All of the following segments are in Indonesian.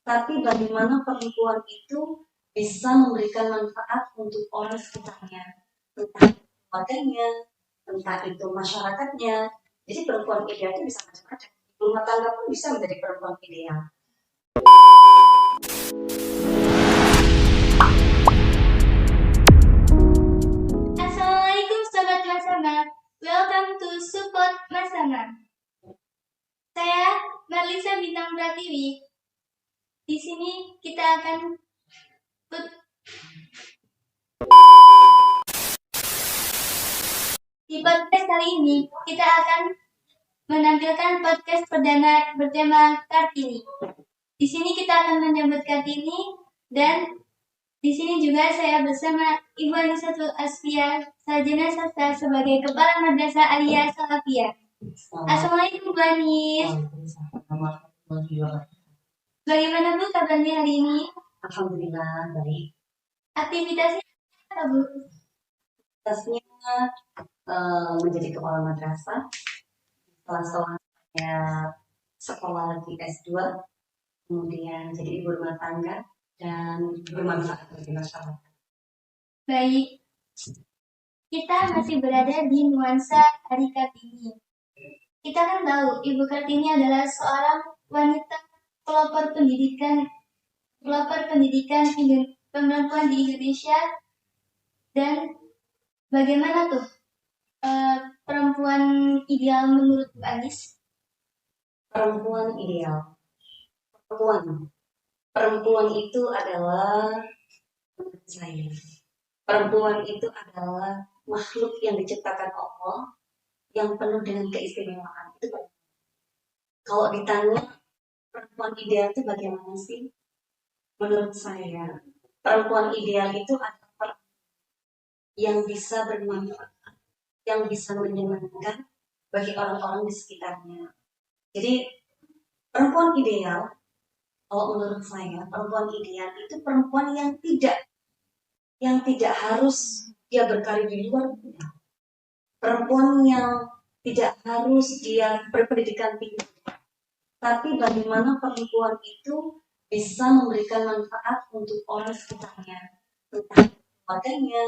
Tapi bagaimana perempuan itu bisa memberikan manfaat untuk orang sekitarnya, entah itu keluarganya, entah itu masyarakatnya. Jadi perempuan ideal itu bisa macam-macam. Rumah tangga pun bisa menjadi perempuan ideal. Assalamualaikum Sobat Masama, welcome to Support Masama. Saya Marlisa Bintang Pratiwi. Di sini kita akan di podcast kali ini kita akan menampilkan podcast perdana bertema Kartini. Di sini kita akan menyambut Kartini dan di sini juga saya bersama Ibu Anisatul Asfia, sarjana sastra sebagai Kepala Madrasah Aliyah Salafiyah. Assalamualaikum Bu Anis. Bagaimana Bu kabarnya hari ini? Alhamdulillah baik. Aktivitasnya apa Bu? Aktivitasnya menjadi kepala madrasah. Setelah saya sekolah di S2, kemudian jadi ibu rumah tangga dan bermanfaat bagi masyarakat. Baik, kita masih berada di nuansa Hari Kartini. Kita kan tahu Ibu Kartini adalah seorang wanita pelopor pendidikan perempuan di Indonesia. Dan bagaimana tuh perempuan ideal menurut Bu Anis? Perempuan ideal. Perempuan itu adalah menurut saya. Perempuan itu adalah makhluk yang diciptakan Allah yang penuh dengan keistimewaan. Itu kalau ditanya perempuan ideal itu bagaimana sih? Menurut saya, perempuan ideal itu adalah perempuan yang bisa bermanfaat, yang bisa menyenangkan bagi orang-orang di sekitarnya. Jadi perempuan ideal, kalau menurut saya, perempuan ideal itu perempuan yang tidak harus dia berkarir di luar dunia. Perempuan yang tidak harus dia berpendidikan tinggi. Tapi bagaimana perempuan itu bisa memberikan manfaat untuk orang sekitarnya, entah itu keluarganya,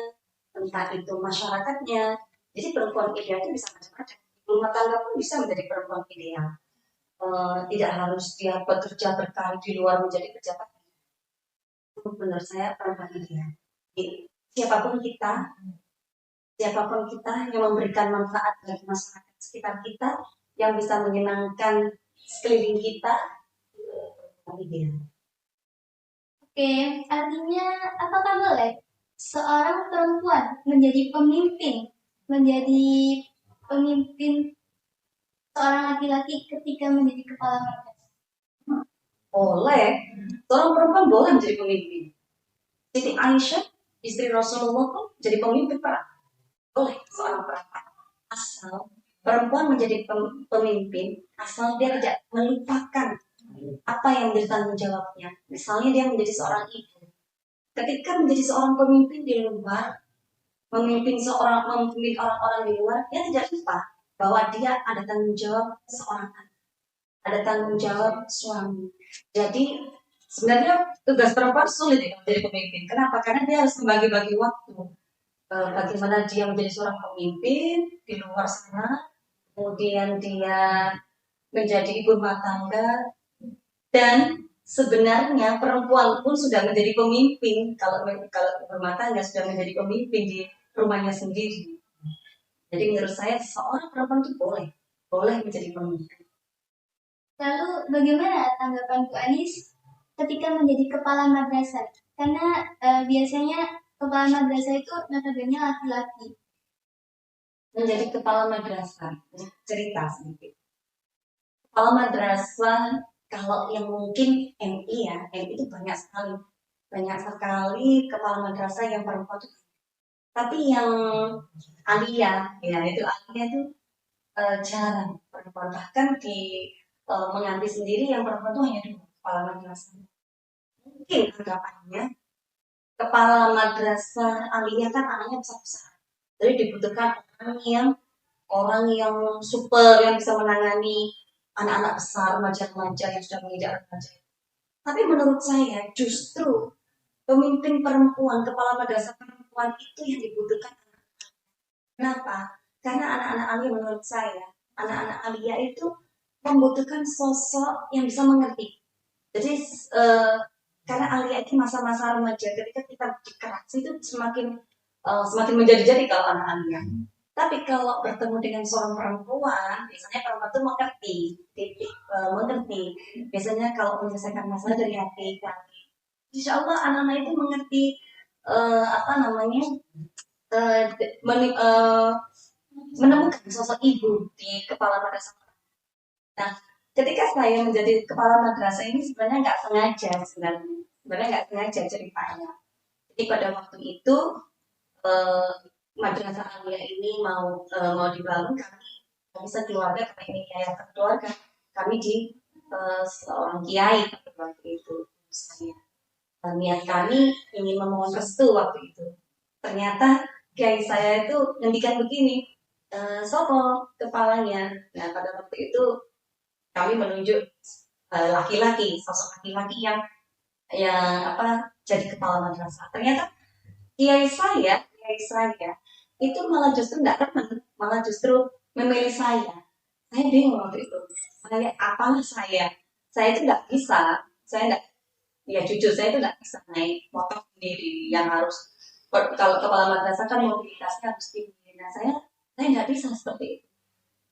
entah itu masyarakatnya. Jadi perempuan ideal itu bisa macam-macam. Rumah tangga pun bisa menjadi perempuan ideal. Tidak harus dia bekerja berkarir di luar menjadi pejabat. Menurut saya perempuan ideal. Jadi, siapapun kita yang memberikan manfaat bagi masyarakat sekitar kita, yang bisa menyenangkan sekeliling kita, ideal. Oke, artinya apakah boleh seorang perempuan menjadi pemimpin seorang laki-laki ketika menjadi kepala madrasah? Boleh, seorang perempuan boleh menjadi pemimpin. Siti Aisyah, istri Rasulullah pun jadi pemimpin perang. Boleh seorang perempuan. Asal perempuan menjadi pemimpin, asal dia tidak melupakan apa yang menjadi tanggung jawabnya. Misalnya dia menjadi seorang ibu. Ketika menjadi seorang pemimpin di luar, memimpin orang-orang di luar, dia tidak lupa bahwa dia ada tanggung jawab seorang anak, ada tanggung jawab suami. Jadi sebenarnya tugas perempuan sulit ya menjadi pemimpin. Kenapa? Karena dia harus membagi-bagi waktu. Bagaimana dia menjadi seorang pemimpin di luar sana, kemudian dia menjadi ibu rumah tangga, dan sebenarnya perempuan pun sudah menjadi pemimpin kalau rumah tangga sudah menjadi pemimpin di rumahnya sendiri. Jadi menurut saya seorang perempuan itu boleh menjadi pemimpin. Lalu bagaimana tanggapan Bu Anis ketika menjadi kepala madrasah? Karena biasanya kepala madrasah itu notabene laki-laki. Menjadi kepala madrasah, cerita sedikit. Kepala madrasah kalau yang mungkin MI ya, MI itu banyak sekali kepala madrasah yang perempuan itu. Tapi yang aliyah, ya itu aliyah itu jarang perempuan. Bahkan di mengambil sendiri yang perempuan itu hanya 2 kepala madrasah. Mungkin anggapannya kepala madrasah aliyah kan anaknya besar-besar. Jadi dibutuhkan orang yang super yang bisa menangani anak-anak besar, remaja-remaja yang sudah menginjak remaja. Tapi menurut saya justru pemimpin perempuan, kepala madrasah perempuan itu yang dibutuhkan. Kenapa? Karena anak-anak alia menurut saya, anak-anak alia itu membutuhkan sosok yang bisa mengerti. Jadi eh, karena alia itu masa-masa remaja, ketika kita dikeras itu semakin menjadi-jadi kalau anak alia. Tapi kalau bertemu dengan seorang perempuan, biasanya perempuan itu mengerti, mengerti. Biasanya kalau menyelesaikan masalah dari hati ke hati. Insya Allah anak-anak itu mengerti apa namanya eh, menemukan sosok ibu di kepala madrasah. Nah, ketika saya menjadi kepala madrasah ini sebenarnya nggak sengaja sebenarnya nggak sengaja ceritanya. Jadi pada waktu itu eh, madrasah alia ini mau dibangun, kami sekeluarga, karena ini yayasan keluarga, kami di seorang kiai pada waktu itu saya. Niat kami ingin memohon restu waktu itu. Ternyata kiai saya itu ngendikan begini, Sopo kepalanya. Nah pada waktu itu kami menunjuk laki-laki, sosok laki-laki yang apa jadi kepala madrasah. Ternyata kiai saya itu malah justru tidak teman, malah justru memilih saya. Saya bingung waktu itu. Saya apalah saya itu tidak bisa, saya tidak, ya jujur saya itu tidak bisa naik motor sendiri yang harus kalau kepala madrasah kan mobilitasnya harus tinggi. Nah saya nggak bisa seperti itu.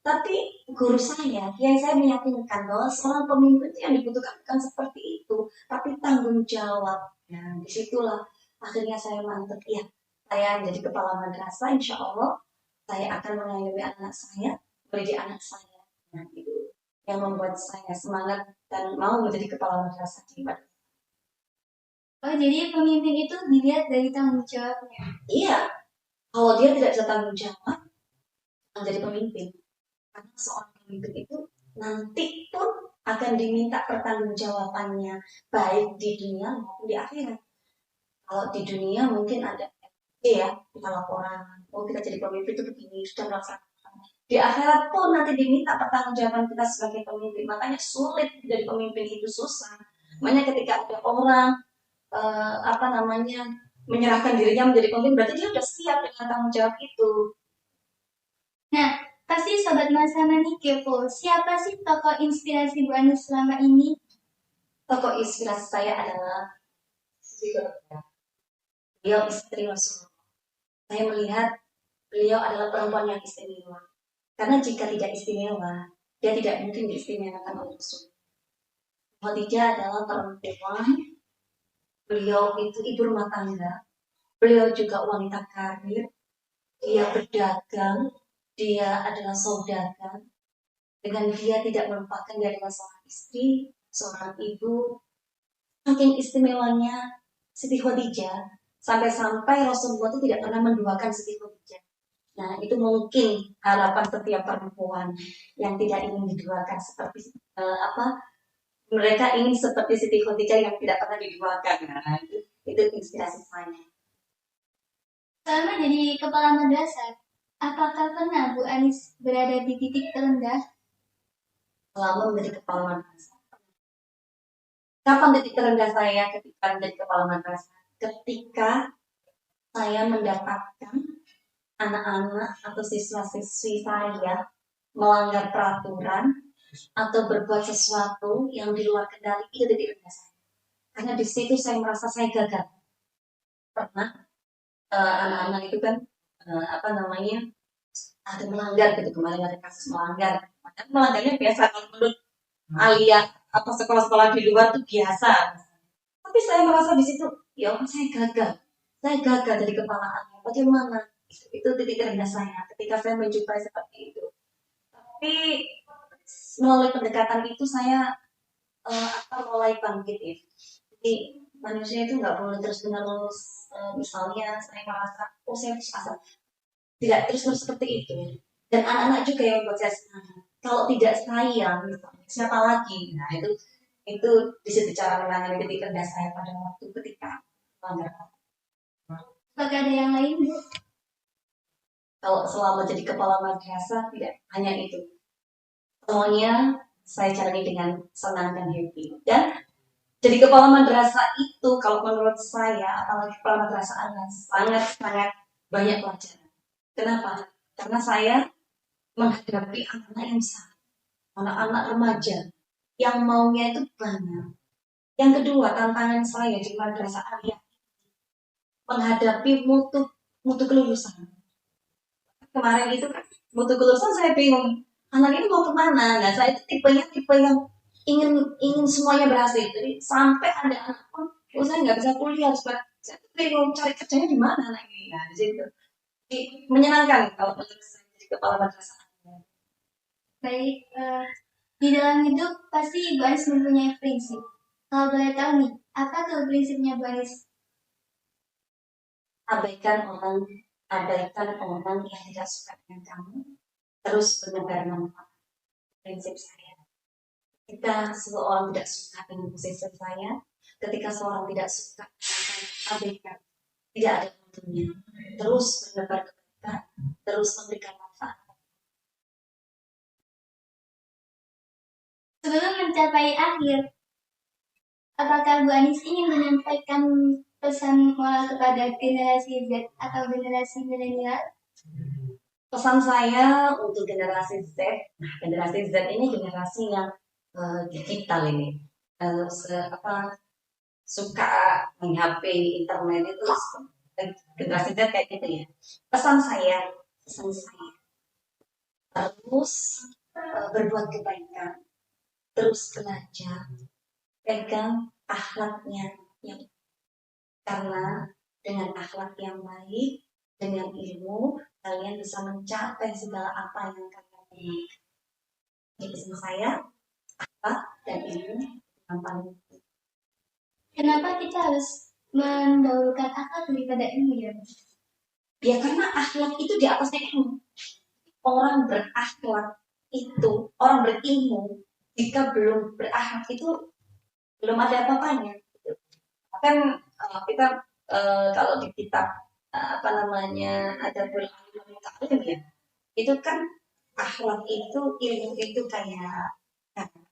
Tapi guru saya, yang saya meyakinkan bahwa seorang pemimpin yang dibutuhkan bukan seperti itu, tapi tanggung jawab. Nah, disitulah akhirnya saya mantep. Ya, saya menjadi kepala madrasah, insya Allah saya akan mengayomi anak saya, menjadi anak saya. Nah, itu yang membuat saya semangat dan mau menjadi kepala madrasah di Padang. Oh, jadi pemimpin itu dilihat dari tanggung jawabnya. Iya, kalau dia tidak bisa tanggung jawab, menjadi pemimpin. Karena seorang pemimpin itu nanti pun akan diminta pertanggungjawabannya, baik di dunia maupun di akhirat. Kalau di dunia mungkin ada ya kita laporan, oh kita jadi pemimpin itu begini, sudah melaksanakan. Di akhirat pun nanti diminta pertanggungjawaban kita sebagai pemimpin. Makanya sulit jadi pemimpin itu susah. Makanya ketika ada orang apa namanya menyerahkan dirinya menjadi pemimpin, berarti dia sudah siap dengan tanggung jawab itu. Nah, pasti Sobat Masana nih kepo, siapa sih tokoh inspirasi Bu Anu selama ini? Tokoh inspirasi saya adalah beliau istri Rasulullah. Saya melihat beliau adalah perempuan yang istimewa. Karena jika tidak istimewa, dia tidak mungkin diistimewakan oleh Rasul. Khadijah adalah perempuan, beliau itu ibu rumah tangga, beliau juga wanita karir, dia berdagang, dia adalah saudagar, dengan dia tidak melupakan dia adalah seorang istri, seorang ibu. Saking istimewanya Siti Khadijah, sampai-sampai Rasulullah itu tidak pernah menduakan Siti Khadijah. Nah, itu mungkin harapan setiap perempuan yang tidak ingin diduakan seperti apa? Mereka ingin seperti Siti Khadijah yang tidak pernah diduakan. Nah, itu inspirasi saya. Selama jadi kepala madrasah, apakah pernah Bu Anis berada di titik terendah? Selama menjadi kepala madrasah. Kapan titik terendah saya ketika menjadi kepala madrasah? Ketika saya mendapatkan anak-anak atau siswa-siswi saya melanggar peraturan atau berbuat sesuatu yang di luar kendali, itu titik rendah saya. Karena di situ saya merasa saya gagal. Pernah anak-anak itu kan apa namanya ada melanggar gitu, kemarin ada kasus melanggar. Padahal melanggarnya biasa kalau menurut alia atau sekolah-sekolah di luar itu biasa. Tapi saya merasa di situ, ya Allah saya gagal. Saya gagal jadi kepala alia. Bagaimana? Itu titik terendah saya ketika saya menjumpai seperti itu. Tapi melalui pendekatan itu saya akan mulai bangkit ya. Jadi manusia itu nggak boleh terus menerus misalnya saya merasa oh saya putus asa, tidak terus menerus seperti itu. Dan anak-anak juga yang membuat saya semangat. Kalau tidak saya misalnya siapa lagi? Nah itu di situ cara menangani titik rendah saya pada waktu ketika melanggar. Apakah ada yang lain, Bu? Kalau selama jadi kepala madrasah tidak hanya itu. Semuanya saya jalani dengan senang dan happy. Dan Jadi kepala madrasah itu kalau menurut saya, apalagi kepala madrasah anak, sangat-sangat banyak pelajaran. Kenapa? Karena saya menghadapi anak-anak yang besar, anak-anak remaja yang maunya itu banyak. Yang kedua, tantangan saya di madrasah Arya menghadapi mutu mutu kelulusan. Kemarin itu kan mutu kelulusan saya bingung. Anak ini mau kemana? Nah, saya itu tipenya tipe yang ingin ingin semuanya berhasil. Jadi sampai ada anak pun, oh saya nggak bisa kuliah, saya tuh bingung cari kerjanya di mana anak ini. Nah, di situ. Jadi, menyenangkan kalau menurut saya jadi kepala madrasah. Baik, di dalam hidup pasti Bu Anis mempunyai prinsip. Kalau boleh tahu nih, apa tuh prinsipnya Bu Anis? Abaikan orang yang tidak suka dengan kamu, terus menebar manfaat. Prinsip saya. Ketika seseorang tidak suka dengan posisi saya, ketika seorang tidak suka, abaikan. Tidak ada untungnya. Terus menebar kebaikan, terus memberikan manfaat. Sebelum mencapai akhir, apakah Bu Anis ingin menyampaikan pesan moral kepada generasi Z atau generasi milenial? Pesan saya untuk generasi Z, nah generasi Z ini generasi yang digital ini, suka main HP, internet itu generasi Z kayak gitu ya. Pesan saya terus berbuat kebaikan, terus belajar, pegang akhlaknya yang karena dengan akhlak yang baik, dengan ilmu kalian bisa mencapai segala apa yang kalian inginkan. Jadi pesan saya, akhlak dan ilmu yang paling penting. Kenapa kita harus mendahulukan akhlak daripada ilmu ya? Ya karena akhlak itu di atasnya ilmu. Orang berakhlak itu, orang berilmu, jika belum berakhlak itu belum ada apa-apanya. Kan kita kalau di kitab apa namanya ada alim ya, itu kan akhlak itu ilmu itu kayak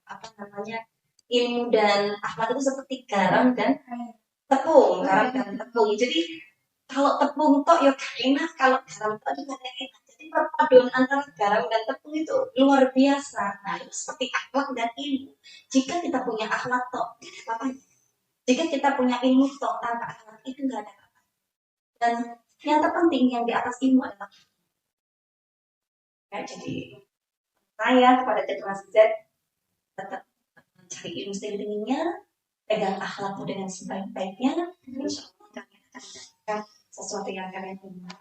apa namanya ilmu dan akhlak itu seperti garam dan tepung, garam dan tepung. Jadi kalau tepung tok ya enak, kalau garam tok juga enak. Jadi perpaduan antara garam dan tepung itu luar biasa. Nah, itu seperti akhlak dan ilmu. Jika kita punya akhlak tok, tidak apa-apa. Jika kita punya ilmu tok tanpa akhlak itu nggak ada apa-apa. Dan yang terpenting yang di atas ilmu adalah ya, jadi saya kepada generasi Z tetap mencari ilmu setinggi-tingginya, pegang akhlakmu dengan sebaik-baiknya, insya Allah kalian akan mendapatkan sesuatu yang kalian inginkan.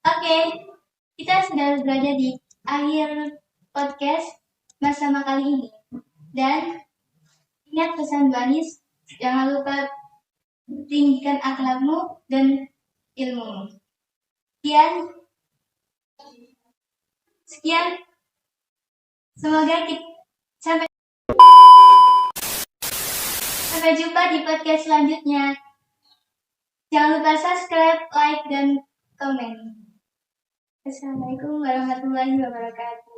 Oke, kita sudah berada di akhir podcast bersama kali ini. Dan ingat pesan Bu Anis, jangan lupa tinggikan akhlakmu dan ilmumu. Sekian. Semoga kita sampai jumpa di podcast selanjutnya. Jangan lupa subscribe, like, dan komen. Assalamualaikum warahmatullahi wabarakatuh.